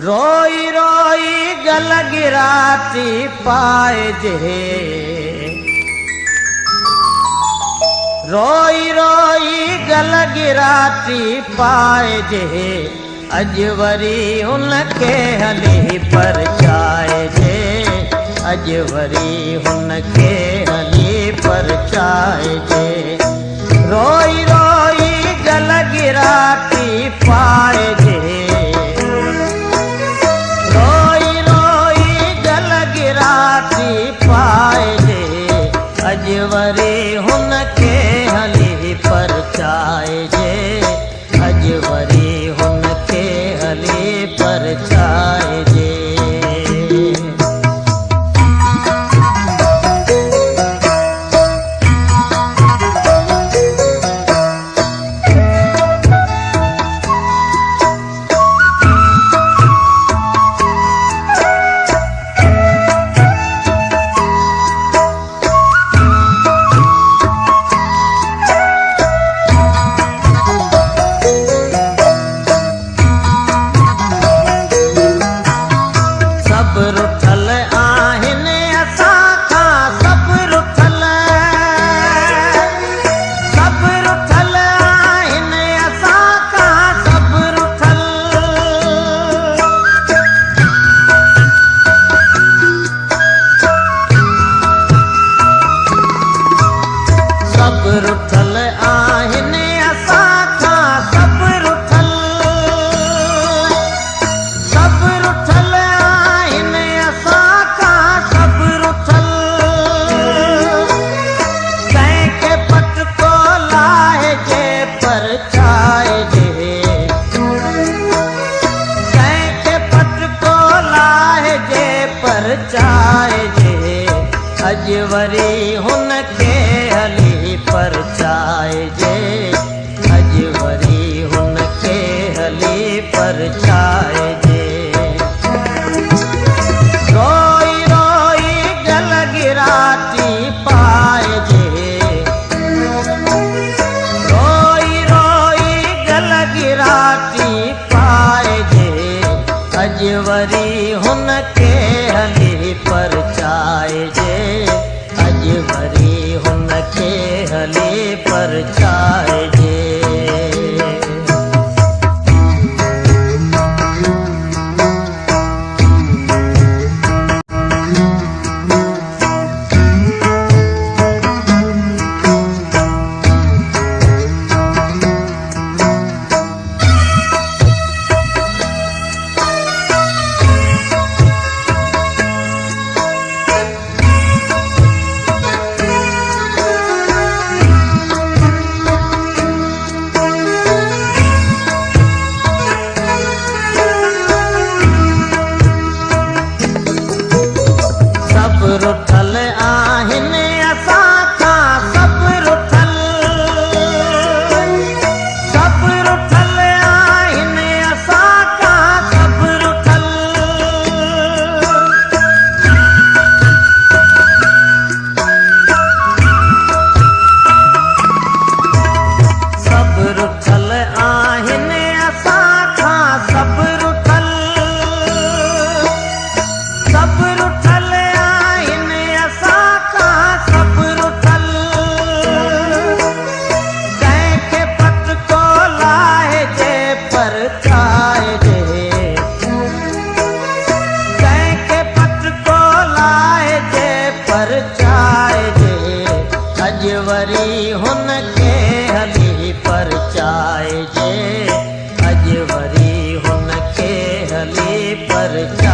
रोई रोई गल गिराती पाए जे, रोई रोई गल गिराती पाए जे, अजवरी उनके हली परचाए जे, अजवरी उनके हली परचाए जे। रोई रोई गल गिराती पाए जे, रोई रोई गल गिराती पाए जे, अजवरी उनके हली परचाए जे, अजवरी उनके हली परचाए जे। रुठल आहिन असां खां सब रुठल, सब रुठल आहिन असां खां सब रुठल। कंहिंखे पटको लाहे जे परचाए जे, कंहिंखे पटको लाहे जे परचाए जे, अजवरी हुनखे हली परचाए जे, अजवरी हुनखे हली परचाए जे। रोई रोई गल गिराती पाए जे, रोई रोई गल गिराती पाए जे, अजवरी हुनखे हली परचाए जे, अजवरी हुनखे हली परचाए जे। रुठल आहिन असां खां सब रुठल, सब रुठल आहिन असां खां सब रुठल। सब रुठल आहिन असां खां सब रुठल, सब रुठल परचाए जे, कंहिंखे पटको लाहे जे परचाए जे, अजवरी हुनखे हली परचाए जे, अजवरी हुनखे हली परचाए।